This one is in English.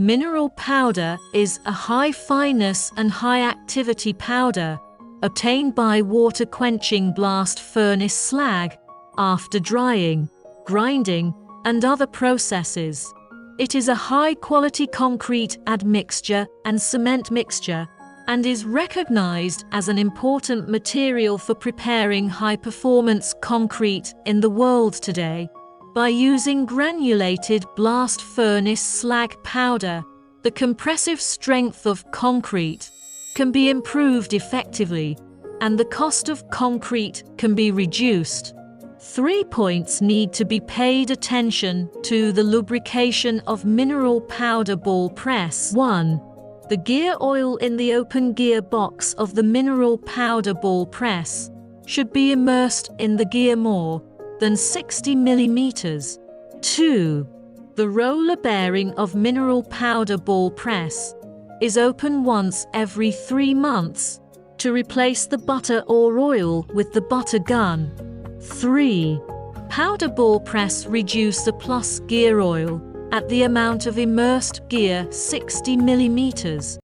Mineral powder is a high fineness and high activity powder obtained by water quenching blast furnace slag after drying, grinding, and other processes. It is a high-quality concrete admixture and cement mixture and is recognized as an important material for preparing high-performance concrete in the world today. By using granulated blast furnace slag powder, the compressive strength of concrete can be improved effectively, and the cost of concrete can be reduced. 3 points need to be paid attention to the lubrication of mineral powder ball press. 1. The gear oil in the open gear box of the mineral powder ball press should be immersed in the gear more than 60 millimeters. 2. The roller bearing of mineral powder ball press is open once every 3 months to replace the butter or oil with the butter gun. 3. Powder ball press reduce the plus gear oil at the amount of immersed gear 60 millimeters.